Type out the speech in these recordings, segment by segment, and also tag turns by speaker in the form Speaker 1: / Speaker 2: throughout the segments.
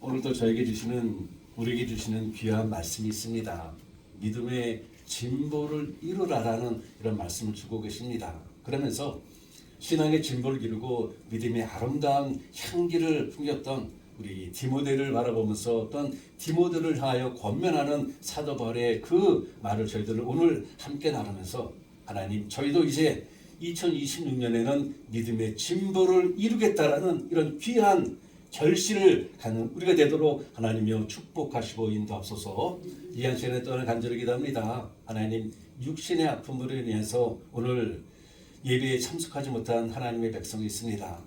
Speaker 1: 오늘도 우리에게 주시는 귀한 말씀이 있습니다. 믿음의 진보를 이루라라는 이런 말씀을 주고 계십니다. 그러면서 신앙의 진보를 이루고 믿음의 아름다운 향기를 풍겼던 우리 디모데를 바라보면서 어떤 디모데를 향하여 권면하는 사도 바울의 그 말을 저희들 오늘 함께 나누면서 하나님, 저희도 이제 2026년에는 믿음의 진보를 이루겠다라는 이런 귀한 결실을 갖는 우리가 되도록 하나님이여 축복하시고 인도하소서. 이 한 시간에 또한 간절히 기도합니다. 하나님, 육신의 아픔으로 인해서 오늘 예배에 참석하지 못한 하나님의 백성이 있습니다.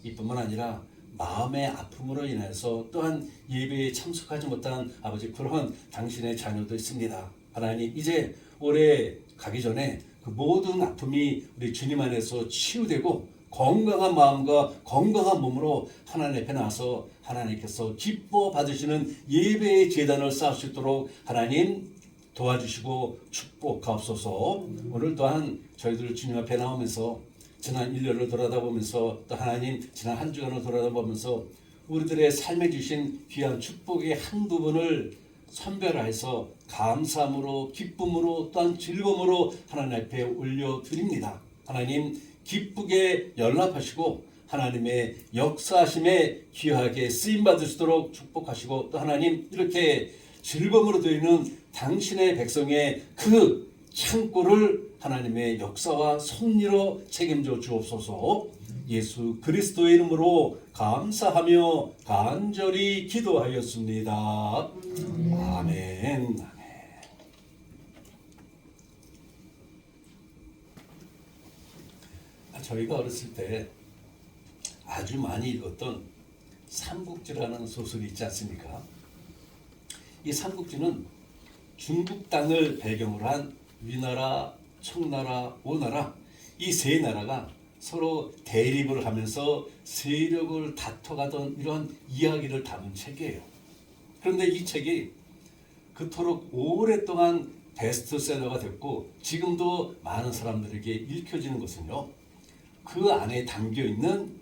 Speaker 1: 이뿐만 아니라 마음의 아픔으로 인해서 또한 예배에 참석하지 못한 아버지 그런 당신의 자녀도 있습니다. 하나님, 이제 올해 가기 전에 그 모든 아픔이 우리 주님 안에서 치유되고 건강한 마음과 건강한 몸으로 하나님 앞에 나와서 하나님께서 기뻐 받으시는 예배의 제단을 쌓을 수 있도록 하나님 도와주시고 축복하옵소서. 오늘 또한 저희들 주님 앞에 나오면서 지난 1년을 돌아다보면서 또 하나님 지난 한 주간을 돌아다보면서 우리들의 삶에 주신 귀한 축복의 한 부분을 선별해서 감사함으로 기쁨으로 또한 즐거움으로 하나님 앞에 올려드립니다. 하나님 기쁘게 연락하시고 하나님의 역사하심에 귀하게 쓰임받으시도록 축복하시고 또 하나님 이렇게 즐거움으로 드리는 당신의 백성의 그 창고를 하나님의 역사와 섭리로 책임져 주옵소서. 예수 그리스도의 이름으로 감사하며 간절히 기도하였습니다. 아멘. 저희가 어렸을 때 아주 많이 읽었던 삼국지라는 소설이 있지 않습니까? 이 삼국지는 중국 땅을 배경으로 한 위나라, 청나라, 오나라 이 세 나라가 서로 대립을 하면서 세력을 다퉈가던 이런 이야기를 담은 책이에요. 그런데 이 책이 그토록 오랫동안 베스트셀러가 됐고 지금도 많은 사람들에게 읽혀지는 것은요, 그 안에 담겨있는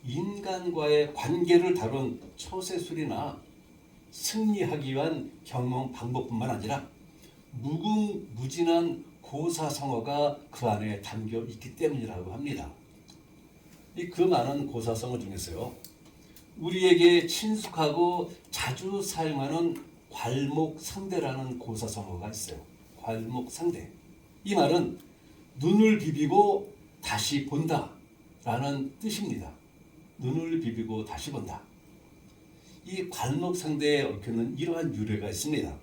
Speaker 1: 인간과의 관계를 다룬 처세술이나 승리하기 위한 경험 방법뿐만 아니라 무궁무진한 고사성어가 그 안에 담겨 있기 때문이라고 합니다. 그 많은 고사성어 중에서요, 우리에게 친숙하고 자주 사용하는 괄목상대라는 고사성어가 있어요. 괄목상대. 이 말은 눈을 비비고 다시 본다 라는 뜻입니다. 눈을 비비고 다시 본다. 이 괄목상대에 얽혀있는 이러한 유래가 있습니다.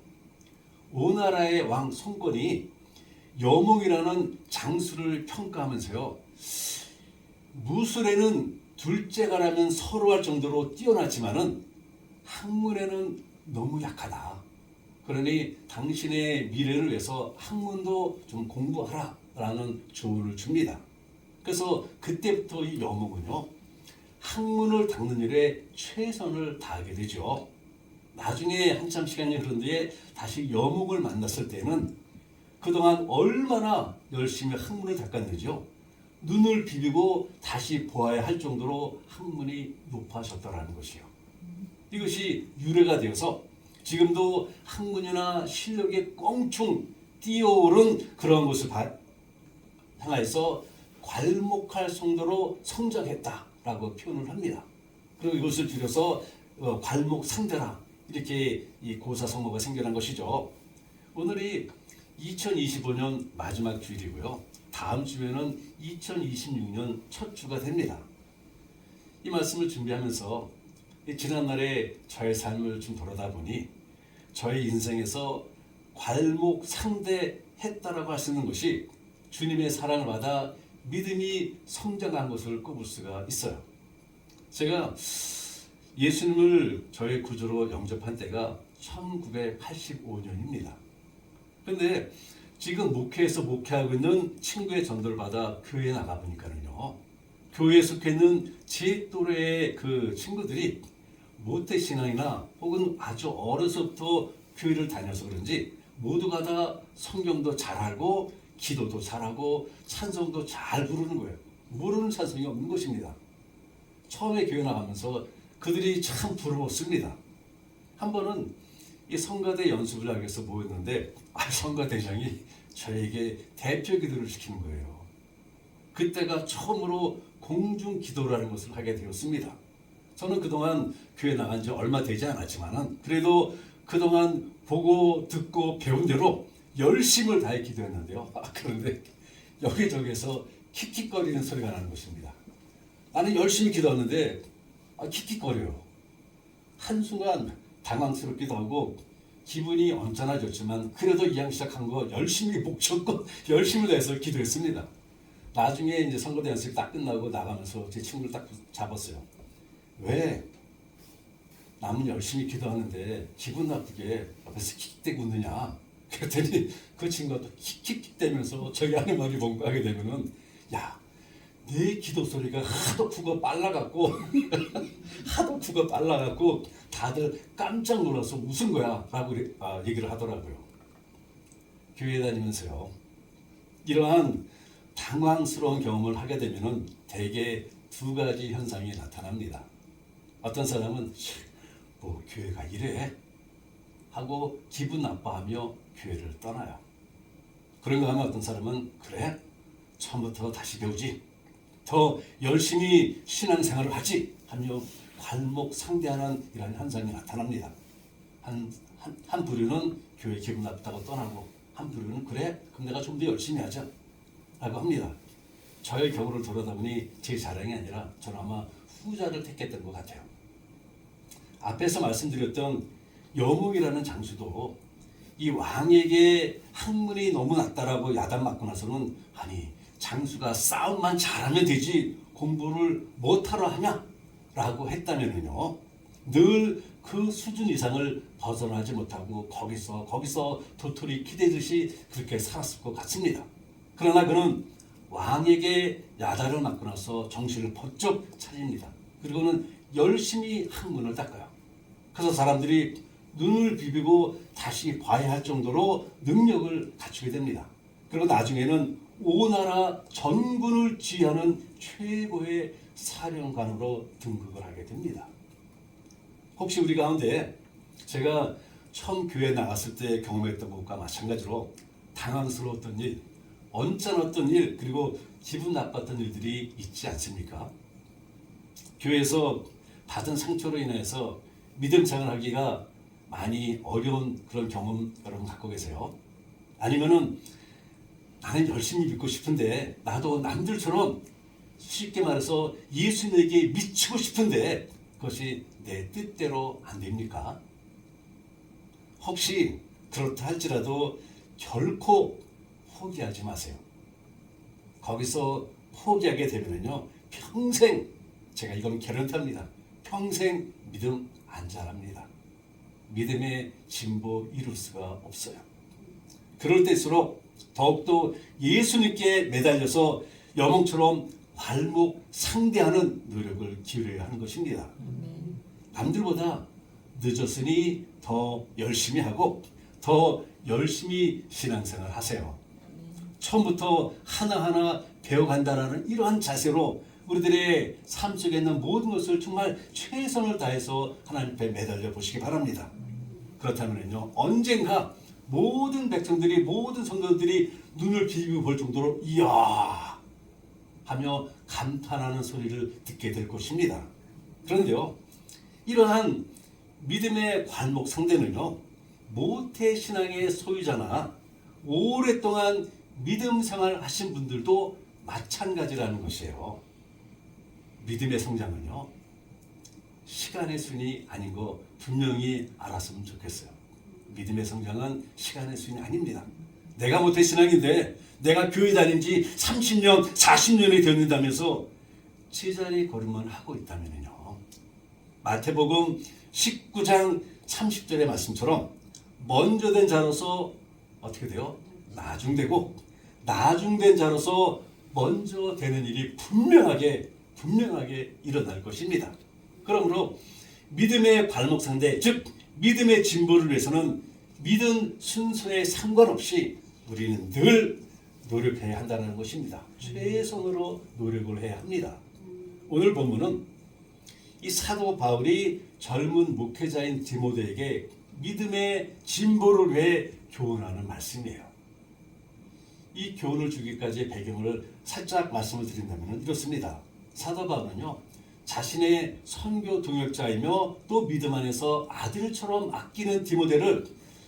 Speaker 1: 오나라의 왕 송건이 여몽이라는 장수를 평가하면서요, 무술에는 둘째가라면 서로할 정도로 뛰어나지만은 학문에는 너무 약하다. 그러니 당신의 미래를 위해서 학문도 좀 공부하라 라는 조언을 줍니다. 그래서 그때부터 이 여몽은요, 학문을 닦는 일에 최선을 다하게 되죠. 나중에 한참 시간이 흐른 뒤에 다시 여몽을 만났을 때는 그동안 얼마나 열심히 학문을 닦았는지요, 눈을 비비고 다시 보아야 할 정도로 학문이 높아졌다라는 것이요. 이것이 유래가 되어서 지금도 학문이나 실력에 껑충 뛰어오른 그런 것을 향해서 괄목할 정도로 성장했다라고 표현을 합니다. 그리고 이것을 줄여서 괄목상대라 이렇게 이 고사성어가 생겨난 것이죠. 오늘이 2025년 마지막 주일이고요. 다음 주에는 2026년 첫 주가 됩니다. 이 말씀을 준비하면서 지난날에 저의 삶을 좀 돌아다 보니 저의 인생에서 괄목상대했다라고 할 수 있는 것이 주님의 사랑을 받아 믿음이 성장한 것을 꼽을 수가 있어요. 제가 예수님을 저의 구주로 영접한 때가 1985년입니다. 그런데 지금 목회에서 목회하고 있는 친구의 전도를 받아 교회에 나가보니까는요, 교회에 속해 있는 제 또래의 그 친구들이 모태신앙이나 혹은 아주 어려서부터 교회를 다녀서 그런지 모두가 다 성경도 잘 알고 기도도 잘하고 찬송도 잘 부르는 거예요. 모르는 찬송이 없는 것입니다. 처음에 교회 나가면서 그들이 참 부러웠습니다. 한 번은 이 성가대 연습을 하기 위해서 모였는데 성가대장이 저에게 대표 기도를 시키는 거예요. 그때가 처음으로 공중 기도라는 것을 하게 되었습니다. 저는 그동안 교회 나간 지 얼마 되지 않았지만 그래도 그동안 보고 듣고 배운 대로 열심을 다해 기도했는데요. 그런데 여기저기서 킥킥거리는 소리가 나는 것입니다. 나는 열심히 기도하는데 킥킥거려요. 한순간 당황스럽기도 하고 기분이 언짢아졌지만 그래도 이왕 시작한 거 열심히 목젖고 열심히 해서 기도했습니다. 나중에 이제 선거대 연습이 딱 끝나고 나가면서 제 친구를 딱 잡았어요. 왜 남은 열심히 기도하는데 기분 나쁘게 옆에서 킥킥대고 웃느냐? 그랬더니 그 친구가 또 킥킥대면서 저기 하는 말이 뭔가 하게 되면은 야, 내 기도 소리가 하도 크고 빨라갖고 하도 크고 빨라갖고 다들 깜짝 놀라서 웃은 거야 라고 얘기를 하더라고요. 교회 다니면서요, 이러한 당황스러운 경험을 하게 되면은 대개 두 가지 현상이 나타납니다. 어떤 사람은 뭐 교회가 이래 하고 기분 나빠하며 교회를 떠나요. 그런가 하면 어떤 사람은 그래? 처음부터 다시 배우지. 더 열심히 신앙생활을 하지 하며 괄목상대하는 이런 현상이 나타납니다. 한 부류는 교회 기분 나쁘다고 떠나고 한 부류는 그래? 그럼 내가 좀 더 열심히 하자 라고 합니다. 저의 경우를 돌아다 보니 제 자랑이 아니라 저는 아마 후자를 택했던 것 같아요. 앞에서 말씀드렸던 영웅이라는 장수도 이 왕에게 학문이 너무 낮다라고 야단 맞고 나서는 아니 장수가 싸움만 잘하면 되지 공부를 못하러 하냐? 라고 했다면요, 늘 그 수준 이상을 벗어나지 못하고 거기서 도토리 키대듯이 그렇게 살았을 것 같습니다. 그러나 그는 왕에게 야단을 맞고 나서 정신을 번쩍 차립니다. 그리고는 열심히 학문을 닦아요. 그래서 사람들이 눈을 비비고 다시 봐야 할 정도로 능력을 갖추게 됩니다. 그리고 나중에는 오나라 전군을 지휘하는 최고의 사령관으로 등극을 하게 됩니다. 혹시 우리 가운데 제가 처음 교회 나갔을 때 경험했던 것과 마찬가지로 당황스러웠던 일, 언짢았던 일, 그리고 기분 나빴던 일들이 있지 않습니까? 교회에서 받은 상처로 인해서 믿음 생활하기가 많이 어려운 그런 경험 여러분 갖고 계세요? 아니면은 나는 열심히 믿고 싶은데 나도 남들처럼 쉽게 말해서 예수님에게 미치고 싶은데 그것이 내 뜻대로 안 됩니까? 혹시 그렇다 할지라도 결코 포기하지 마세요. 거기서 포기하게 되면요, 평생, 제가 이건 개런티합니다. 평생 믿음 안 자랍니다. 믿음의 진보 이룰 수가 없어요. 그럴 때일수록 더욱더 예수님께 매달려서 여몽처럼 괄목상대하는 노력을 기울여야 하는 것입니다. 남들보다 늦었으니 더 열심히 하고 더 열심히 신앙생활 하세요. 처음부터 하나하나 배워간다라는 이러한 자세로 우리들의 삶 속에 있는 모든 것을 정말 최선을 다해서 하나님 앞에 매달려 보시기 바랍니다. 그렇다면요, 언젠가 모든 백성들이, 모든 성도들이 눈을 비비고 볼 정도로 이야 하며 감탄하는 소리를 듣게 될 것입니다. 그런데요, 이러한 믿음의 괄목 상대는요, 모태신앙의 소유자나 오랫동안 믿음 생활 하신 분들도 마찬가지라는 것이에요. 믿음의 성장은요, 시간의 순위 아닌 거 분명히 알았으면 좋겠어요. 믿음의 성장은 시간의 순위 아닙니다. 내가 모태신앙인데 내가 교회 다닌 지 30년, 40년이 됐는다면서 제자리 걸음만 하고 있다면요, 마태복음 19장 30절의 말씀처럼 먼저 된 자로서 어떻게 돼요? 나중되고 나중된 자로서 먼저 되는 일이 분명하게 일어날 것입니다. 그러므로 믿음의 발목 상대, 즉 믿음의 진보를 위해서는 믿음 순서에 상관없이 우리는 늘 노력해야 한다는 것입니다. 최선으로 노력을 해야 합니다. 오늘 본문은 이 사도 바울이 젊은 목회자인 디모데에게 믿음의 진보를 위해 교훈하는 말씀이에요. 이 교훈을 주기까지의 배경을 살짝 말씀을 드린다면 이렇습니다. 사도 바울은요, 자신의 선교 동역자이며 또 믿음 안에서 아들처럼 아끼는 디모데를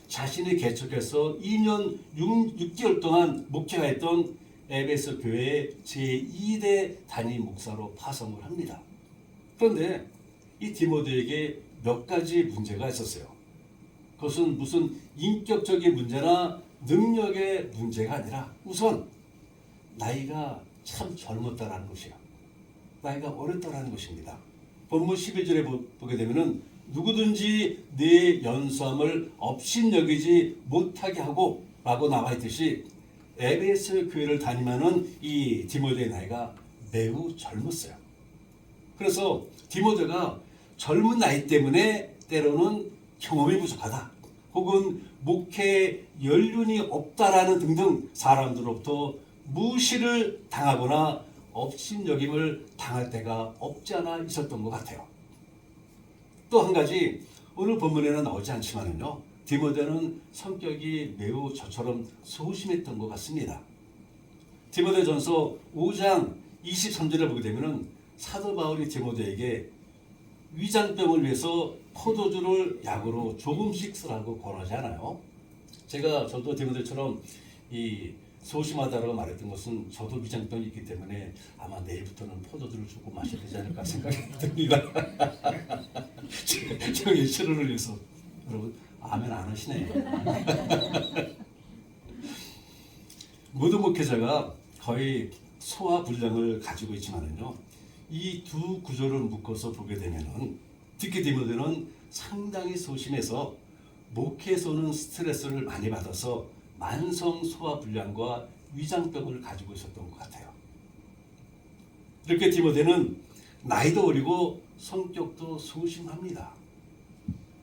Speaker 1: 자신의 개척해서 2년 6개월 동안 목회했던 에베소 교회의 제2대 단임 목사로 파송을 합니다. 그런데 이 디모데에게 몇 가지 문제가 있었어요. 그것은 무슨 인격적인 문제나 능력의 문제가 아니라 우선 나이가 참 젊었다라는 것이에요. 나이가 어렸다라는 것입니다. 본문 11절에 보게 되면은 누구든지 내 연수함을 업신여기지 못하게 하고 라고 나와 있듯이 에베소 교회를 다니면은 이 디모데의 나이가 매우 젊었어요. 그래서 디모데가 젊은 나이 때문에 때로는 경험이 부족하다, 혹은 목회 연륜이 없다라는 등등 사람들로부터 무시를 당하거나 업신여김을 당할 때가 없지 않아 있었던 것 같아요. 또 한 가지, 오늘 본문에는 나오지 않지만은요, 디모데는 성격이 매우 저처럼 소심했던 것 같습니다. 디모데전서 5장 23절에 보게 되면은 사도 바울이 디모데에게 위장병을 위해서 포도주를 약으로 조금씩 쓰라고 권하지 않아요. 저도 디모데처럼 이 소심하다라고 말했던 것은 저도 위장병이 있기 때문에 아마 내일부터는 포도주를 조금 마셔야 되지 않을까 생각이 듭니다. 정의 실현을 위해서. 여러분 아멘 안 하시네. 모든 목회자가 거의 소화불량을 가지고 있지만은요, 이 두 구조를 묶어서 보게 되면은 특히 디모데는 상당히 소심해서 목회에서는 스트레스를 많이 받아서 만성 소화불량과 위장병을 가지고 있었던 것 같아요. 이렇게 디모데는 나이도 어리고 성격도 소심합니다.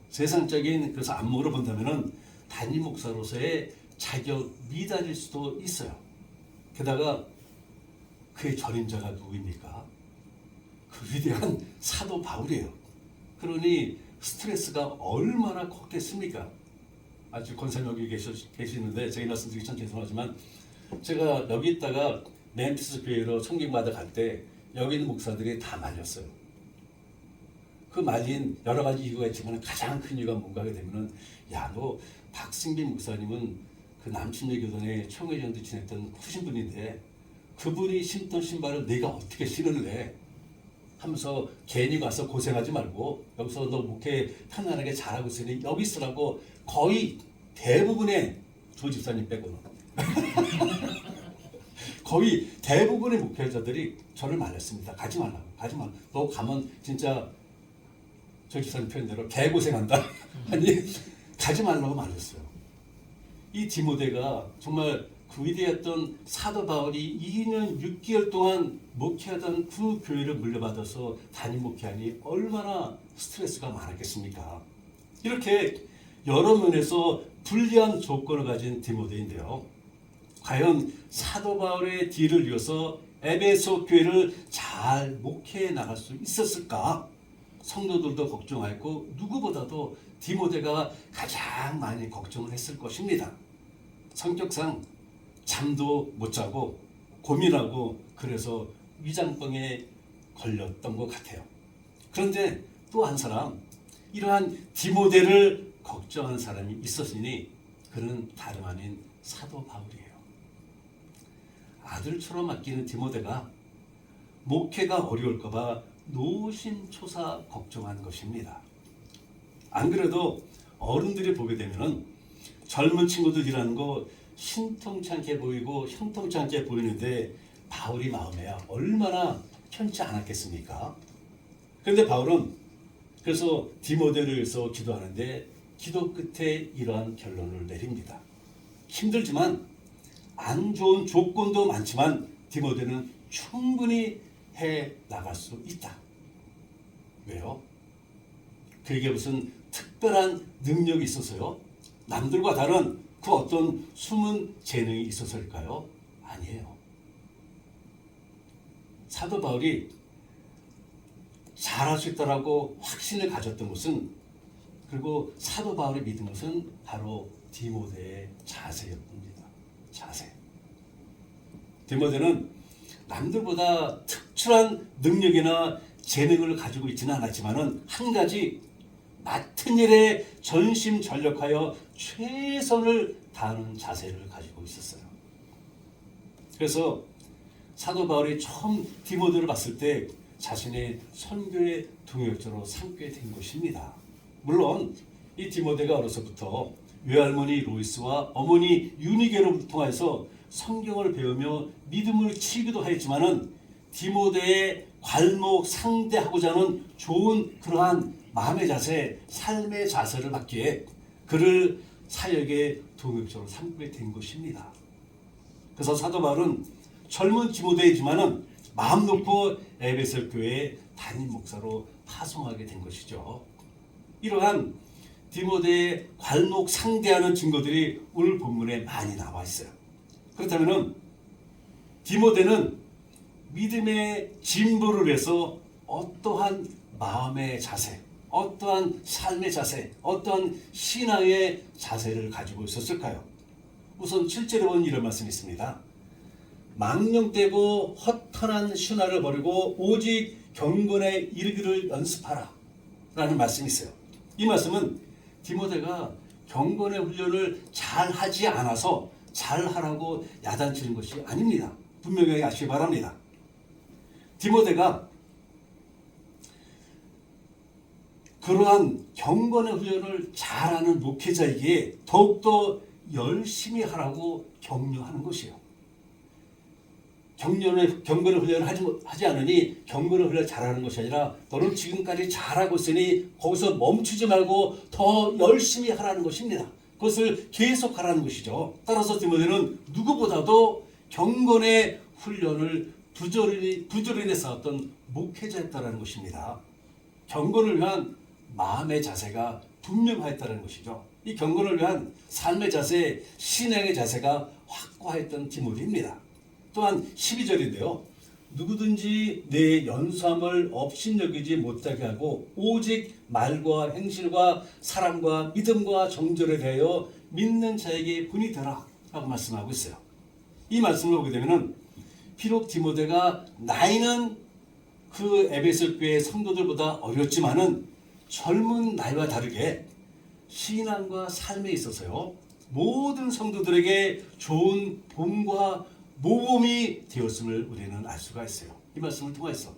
Speaker 1: 세상적인 그래서 안목으로 본다면은 단임 목사로서의 자격 미달일 수도 있어요. 게다가 그의 전임자가 누구입니까? 그 위대한 사도 바울이에요. 그러니 스트레스가 얼마나 컸겠습니까? 아주 권사님 여기 계시는데 제가 말씀드리기 참 죄송하지만, 제가 여기 있다가 멤피스 교회로 청빙받아 갈 때 여기 있는 목사들이 다 말렸어요. 그 말린 여러 가지 이유가 있지만 가장 큰 이유가 뭔가 하게 되면은, 야, 너 박승빈 목사님은 그 남친녀 교단의 총회장도 지냈던 크신 분인데 그분이 신던 신발을 내가 어떻게 신을래? 하면서 괜히 가서 고생하지 말고 여기서 너 목회 편안하게 잘하고 있으니 여기 있으라고 거의 대부분의 조 집사님 빼고는 거의 대부분의 목회자들이 저를 말렸습니다. 가지 말라고, 가지 말라고. 너 가면 진짜 조 집사님 표현대로 개고생한다. 아니 가지 말라고 말렸어요. 이 디모데가 정말 그 위대했던 사도 바울이 2년 6개월 동안 목회하던 그 교회를 물려받아서 단임 목회하니 얼마나 스트레스가 많았겠습니까? 이렇게 여러 면에서 불리한 조건을 가진 디모데인데요, 과연 사도 바울의 뒤를 이어서 에베소 교회를 잘 목회해 나갈 수 있었을까? 성도들도 걱정하였고 누구보다도 디모데가 가장 많이 걱정을 했을 것입니다. 성격상 잠도 못 자고 고민하고 그래서 위장병에 걸렸던 것 같아요. 그런데 또 한 사람, 이러한 디모데를 걱정하는 사람이 있었으니 그는 다름 아닌 사도 바울이에요. 아들처럼 아끼는 디모데가 목회가 어려울까 봐 노심초사 걱정한 것입니다. 안 그래도 어른들이 보게 되면은 젊은 친구들이라는 거 신통찮게 보이고 형통찮게 보이는데 바울이 마음에야 얼마나 편치 않았겠습니까? 그런데 바울은 그래서 디모데를 위해서 기도하는데 기도 끝에 이러한 결론을 내립니다. 힘들지만 안 좋은 조건도 많지만 디모데는 충분히 해 나갈 수 있다. 왜요? 그에게 무슨 특별한 능력이 있어서요? 남들과 다른 그 어떤 숨은 재능이 있어서일까요? 아니에요. 사도 바울이 잘할 수 있다라고 확신을 가졌던 것은, 그리고 사도 바울이 믿은 것은 바로 디모데의 자세였습니다. 자세. 디모데는 남들보다 특출한 능력이나 재능을 가지고 있지는 않았지만은 한 가지, 맡은 일에 전심전력하여 최선을 다하는 자세를 가지고 있었어요. 그래서 사도 바울이 처음 디모데를 봤을 때 자신의 선교의 동역자로 삼게 된 것입니다. 물론 이 디모데가 어려서부터 외할머니 로이스와 어머니 유니게로 통해서 성경을 배우며 믿음을 치기도 하였지만은 디모데의 괄목상대하고자 하는 좋은 그러한 마음의 자세, 삶의 자세를 받기에 그를 사역의 동역자로 삼게 된 것입니다. 그래서 사도 바울은 젊은 디모데이지만은 마음 놓고 에베소 교회의 담임 목사로 파송하게 된 것이죠. 이러한 디모데의 괄목상대하는 증거들이 오늘 본문에 많이 나와 있어요. 그렇다면 디모데는 믿음의 진보를 위해서 어떠한 마음의 자세, 어떠한 삶의 자세, 어떠한 신앙의 자세를 가지고 있었을까요? 우선 7절에 보면 이런 말씀이 있습니다. 망령되고 허탄한 신화를 버리고 오직 경건에 이르기를 연습하라 라는 말씀이 있어요. 이 말씀은 디모데가 경건의 훈련을 잘 하지 않아서 잘하라고 야단치는 것이 아닙니다. 분명히 아시기 바랍니다. 디모데가 그러한 경건의 훈련을 잘하는 목회자이기에 더욱더 열심히 하라고 격려하는 것이에요. 경건의 훈련을 하지 않으니 경건의 훈련을 잘하는 것이 아니라 너는 지금까지 잘하고 있으니 거기서 멈추지 말고 더 열심히 하라는 것입니다. 그것을 계속하라는 것이죠. 따라서 디모데는 누구보다도 경건의 훈련을 부지런히 쌓았던 목회자였다는 것입니다. 경건을 위한 마음의 자세가 분명하였다는 것이죠. 이 경건을 위한 삶의 자세, 신앙의 자세가 확고했던 디모데입니다. 또한 12절인데요. 누구든지 내 연수함을 업신여기지 못하게 하고 오직 말과 행실과 사랑과 믿음과 정절에 대하여 믿는 자에게 분이 되라 라고 말씀하고 있어요. 이 말씀을 보게 되면 비록 디모데가 나이는 그 에베소 교회 성도들보다 어렸지만은 젊은 나이와 다르게 신앙과 삶에 있어서요 모든 성도들에게 좋은 본과 모범이 되었음을 우리는 알 수가 있어요. 이 말씀을 통해서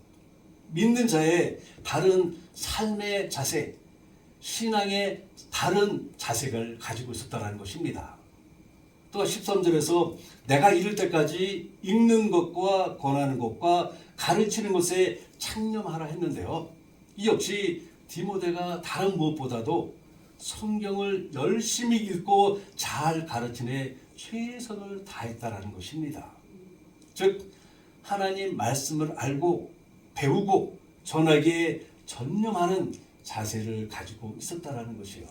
Speaker 1: 믿는 자의 다른 삶의 자세, 신앙의 다른 자세를 가지고 있었다는 것입니다. 또 13절에서 내가 이를 때까지 읽는 것과 권하는 것과 가르치는 것에 창념하라 했는데요. 이 역시 디모데가 다른 무엇보다도 성경을 열심히 읽고 잘 가르치는 최선을 다했다라는 것입니다. 즉 하나님 말씀을 알고 배우고 전하기에 전념하는 자세를 가지고 있었다라는 것이에요.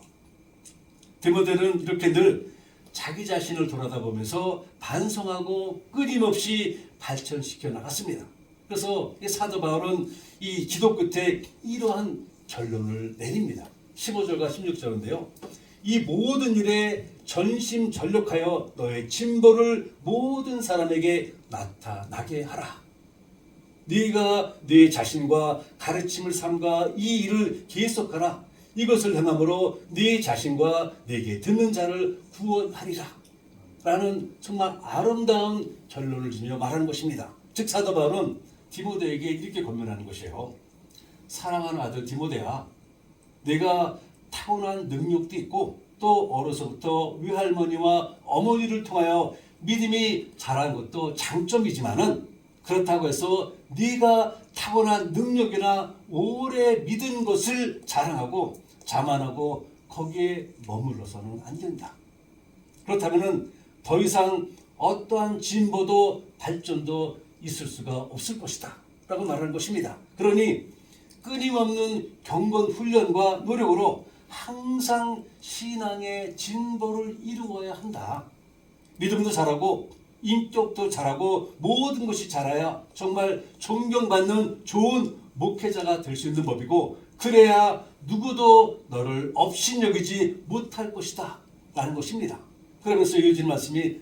Speaker 1: 디모데는 이렇게 늘 자기 자신을 돌아다보면서 반성하고 끊임없이 발전시켜 나갔습니다. 그래서 사도 바울은 이 기도 끝에 이러한 결론을 내립니다. 15절과 16절인데요. 이 모든 일에 전심전력하여 너의 진보를 모든 사람에게 나타나게 하라. 네가 네 자신과 가르침을 삼가 이 일을 계속하라. 이것을 행함으로 네 자신과 내게 듣는 자를 구원하리라. 라는 정말 아름다운 결론을 주며 말하는 것입니다. 즉 사도 바울은 디모데에게 이렇게 권면하는 것이에요. 사랑하는 아들 디모데야, 내가 타고난 능력도 있고 또 어려서부터 외할머니와 어머니를 통하여 믿음이 자란 것도 장점이지만은 그렇다고 해서 네가 타고난 능력이나 오래 믿은 것을 자랑하고 자만하고 거기에 머물러서는 안 된다. 그렇다면 더 이상 어떠한 진보도 발전도 있을 수가 없을 것이다 라고 말하는 것입니다. 그러니 끊임없는 경건 훈련과 노력으로 항상 신앙의 진보를 이루어야 한다. 믿음도 잘하고 인격도 잘하고 모든 것이 잘해야 정말 존경받는 좋은 목회자가 될 수 있는 법이고 그래야 누구도 너를 업신여기지 못할 것이다 라는 것입니다. 그러면서 이어지는 말씀이